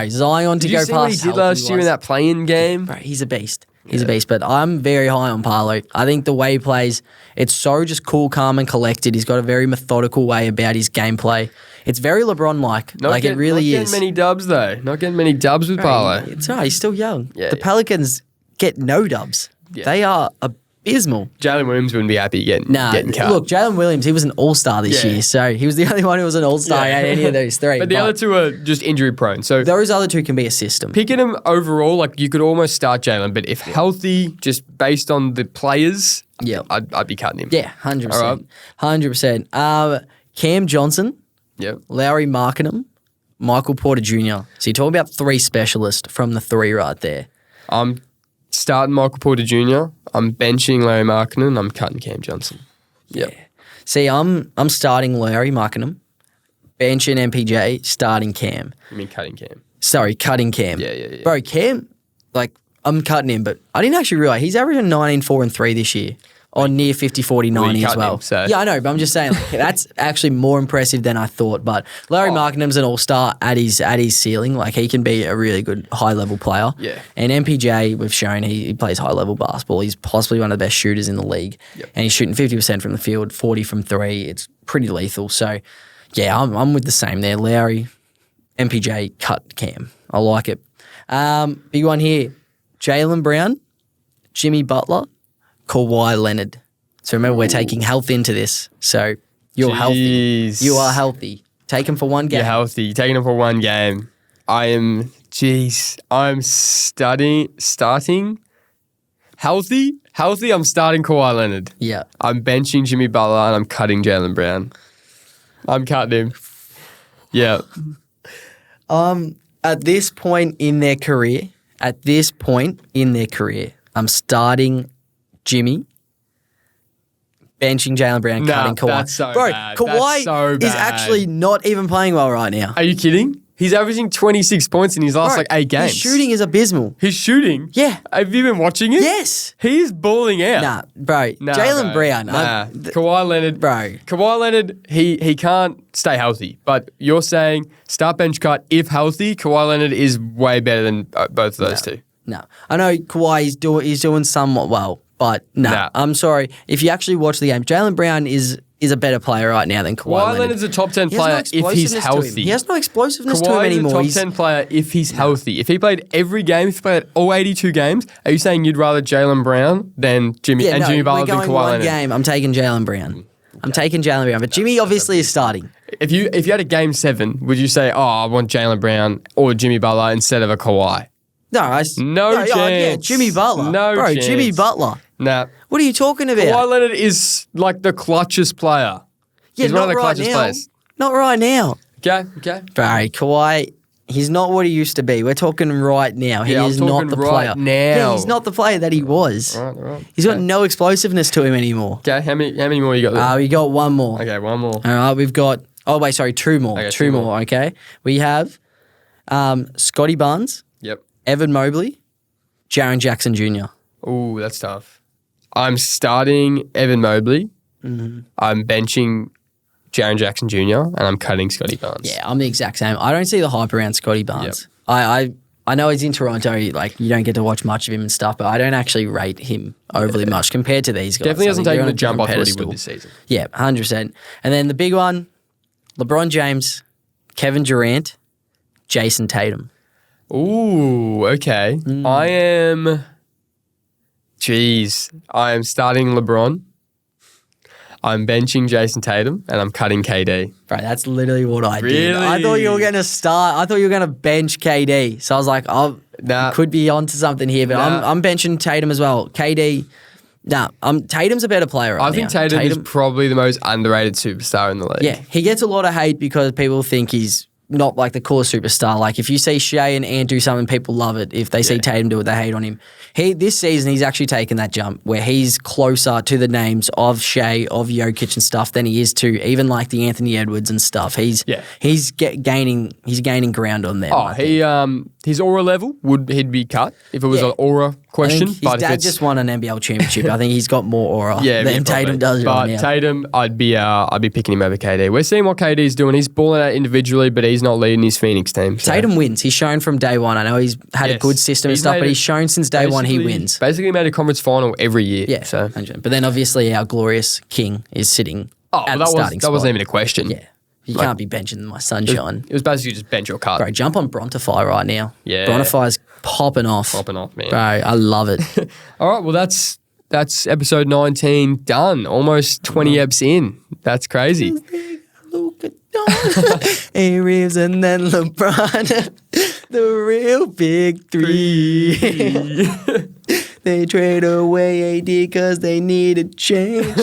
Speaker 1: Zion to
Speaker 2: Did you
Speaker 1: go
Speaker 2: see what he
Speaker 1: past
Speaker 2: did last year in that play-in game?
Speaker 1: Bro, he's a beast. He's a beast. But I'm very high on Paolo. I think the way he plays, it's so just cool, calm, and collected. He's got a very methodical way about his gameplay. It's very LeBron-like. It really
Speaker 2: not
Speaker 1: is.
Speaker 2: Not getting many dubs, though. Not getting many dubs with Paolo.
Speaker 1: It's all right. He's still young.
Speaker 2: Yeah,
Speaker 1: the Pelicans get no dubs.
Speaker 2: Yeah.
Speaker 1: They are abysmal.
Speaker 2: Jalen Williams wouldn't be happy getting cut.
Speaker 1: Look, Jalen Williams, he was an all-star this year, so he was the only one who was an all-star at any of those three.
Speaker 2: But the other two are just injury-prone. So
Speaker 1: those other two can be a system.
Speaker 2: picking him overall, like you could almost start Jalen, but if healthy, just based on the players, I'd be cutting him.
Speaker 1: Yeah, 100%.
Speaker 2: All right.
Speaker 1: 100%. Cam Johnson,
Speaker 2: Yep.
Speaker 1: Lowry Markkanen, Michael Porter Jr. So you're talking about three specialists from the three right there.
Speaker 2: I'm starting Michael Porter Jr. I'm benching Larry Markkanen. I'm cutting Cam Johnson. Yep.
Speaker 1: Yeah. See, I'm starting Lowry Markkanen, benching MPJ, starting Cam.
Speaker 2: You mean cutting Cam?
Speaker 1: Sorry, cutting Cam.
Speaker 2: Yeah.
Speaker 1: Bro, Cam, I'm cutting him, but I didn't actually realize he's averaging 19, 4, and 3 this year. On near 50, 40, 90 as well.
Speaker 2: Him, so.
Speaker 1: Yeah, I know, but I'm just saying that's actually more impressive than I thought. But Larry Markkanen's an all-star at his ceiling. Like, he can be a really good high-level player.
Speaker 2: Yeah.
Speaker 1: And MPJ, we've shown he plays high-level basketball. He's possibly one of the best shooters in the league.
Speaker 2: Yep.
Speaker 1: And he's shooting 50% from the field, 40 from 3. It's pretty lethal. So, yeah, I'm with the same there. Lowry, MPJ, cut Cam. I like it. Big one here. Jaylen Brown, Jimmy Butler, Kawhi Leonard. So remember, we're taking health into this. So you're healthy. You are healthy. Take him for one game.
Speaker 2: You're healthy. You're taking him for one game. I'm starting healthy. Healthy, I'm starting Kawhi Leonard.
Speaker 1: Yeah.
Speaker 2: I'm benching Jimmy Butler and I'm cutting Jaylen Brown. I'm cutting him. Yeah.
Speaker 1: At this point in their career, I'm starting Jimmy, benching Jaylen Brown, cutting Kawhi.
Speaker 2: That's so bad.
Speaker 1: Kawhi
Speaker 2: That's so bad.
Speaker 1: is actually not even playing well right now.
Speaker 2: Are you kidding? He's averaging 26 points in his last 8 games.
Speaker 1: His shooting is abysmal.
Speaker 2: His shooting?
Speaker 1: Yeah.
Speaker 2: Have you been watching it?
Speaker 1: Yes.
Speaker 2: He's balling out.
Speaker 1: Nah, bro. Jaylen Brown.
Speaker 2: Kawhi Leonard.
Speaker 1: Bro.
Speaker 2: Kawhi Leonard, he can't stay healthy. But you're saying start bench cut if healthy, Kawhi Leonard is way better than both of those two.
Speaker 1: No. I know Kawhi he's doing somewhat well, but nah. I'm sorry. If you actually watch the game, Jaylen Brown is a better player right now than Kawhi Leonard.
Speaker 2: Leonard's a top 10 player if he's healthy.
Speaker 1: He has no explosiveness to him
Speaker 2: Kawhi
Speaker 1: anymore.
Speaker 2: is a top 10 player if he's healthy. If he played every game, if he played all 82 games, are you saying you'd rather Jaylen Brown than Jimmy Jimmy Butler than Kawhi Leonard?
Speaker 1: Game. I'm taking Jaylen Brown. I'm taking Jaylen Brown, but Jimmy obviously is starting.
Speaker 2: If you had a game 7, would you say, I want Jaylen Brown or Jimmy Butler instead of a Kawhi?
Speaker 1: No
Speaker 2: chance.
Speaker 1: Yeah, Jimmy Butler.
Speaker 2: No chance.
Speaker 1: Jimmy Butler.
Speaker 2: Nah.
Speaker 1: What are you talking about?
Speaker 2: Kawhi Leonard is like the clutchest player.
Speaker 1: Yeah,
Speaker 2: he's one of the clutchest players.
Speaker 1: Not right now.
Speaker 2: Okay.
Speaker 1: Bro, Kawhi, he's not what he used to be. We're talking right now. He is not the player.
Speaker 2: Now.
Speaker 1: Yeah, he's not the player that he was.
Speaker 2: All right.
Speaker 1: He's got no explosiveness to him anymore.
Speaker 2: Okay, how many more you got there?
Speaker 1: We got one more.
Speaker 2: Okay, one more.
Speaker 1: All right, we've got... Oh, wait, sorry, two more.
Speaker 2: Okay,
Speaker 1: two more, okay? We have Scotty Barnes,
Speaker 2: Yep.
Speaker 1: Evan Mobley, Jaren Jackson Jr.
Speaker 2: Ooh, that's tough. I'm starting Evan Mobley.
Speaker 1: Mm-hmm.
Speaker 2: I'm benching Jaren Jackson Jr. and I'm cutting Scotty Barnes.
Speaker 1: Yeah, I'm the exact same. I don't see the hype around Scotty Barnes. Yep. I know he's in Toronto, like you don't get to watch much of him and stuff, but I don't actually rate him overly much compared to these guys.
Speaker 2: Definitely hasn't taken the jump off what he would this season.
Speaker 1: Yeah, 100%. And then the big one, LeBron James, Kevin Durant, Jason Tatum.
Speaker 2: Ooh, okay. I am starting LeBron. I'm benching Jason Tatum and I'm cutting KD.
Speaker 1: Bro, that's literally what I did.
Speaker 2: Really?
Speaker 1: I thought you were going to start. I thought you were going to bench KD. So I was like, could be onto something here, but I'm benching Tatum as well. KD, Tatum's a better player right now.
Speaker 2: I think Tatum is probably the most underrated superstar in the league.
Speaker 1: Yeah, he gets a lot of hate because people think he's not like the core superstar. Like if you see Shea and Ant do something, people love it. If they see Tatum do it, they hate on him. This season, he's actually taken that jump where he's closer to the names of Shea, of Jokic and stuff than he is to even like the Anthony Edwards and stuff. He's gaining ground on them.
Speaker 2: Oh, his aura level he'd be cut if it was an aura question.
Speaker 1: His dad just won an NBL championship. I think he's got more aura than Tatum does right now.
Speaker 2: But Tatum, I'd be picking him over KD. We're seeing what KD's doing. He's balling out individually, but he's not leading his Phoenix team. So.
Speaker 1: Tatum wins. He's shown from day one. I know he's had a good system and stuff, but he's shown since day one he wins.
Speaker 2: Basically made a conference final every year.
Speaker 1: Yeah,
Speaker 2: so.
Speaker 1: 100%. But then obviously our glorious king is sitting at the starting spot.
Speaker 2: That wasn't even a question.
Speaker 1: Yeah. You can't be benching my sunshine.
Speaker 2: It was basically just bench or cut.
Speaker 1: Bro, jump on Brontify right now.
Speaker 2: Yeah.
Speaker 1: Brontify's popping off.
Speaker 2: Man.
Speaker 1: Bro, I love it.
Speaker 2: All right, well, that's episode 19 done. Almost 20 eps in. That's crazy.
Speaker 1: A Reeves and then LeBron. The real big three. They trade away AD because they need a change.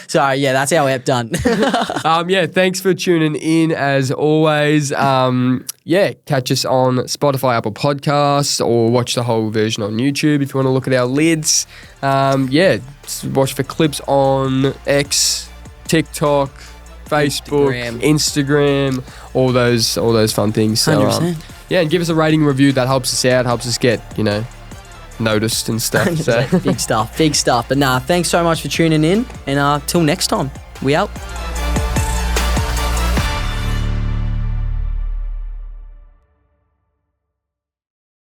Speaker 1: Sorry, that's our ep done.
Speaker 2: Thanks for tuning in as always. Catch us on Spotify, Apple Podcasts, or watch the whole version on YouTube if you want to look at our lids. Watch for clips on X, TikTok, Facebook, Instagram, all those fun things. So,
Speaker 1: 100%.
Speaker 2: and give us a rating review. That helps us out, helps us get, noticed and stuff. So.
Speaker 1: Big stuff. But thanks so much for tuning in. And till next time, we out.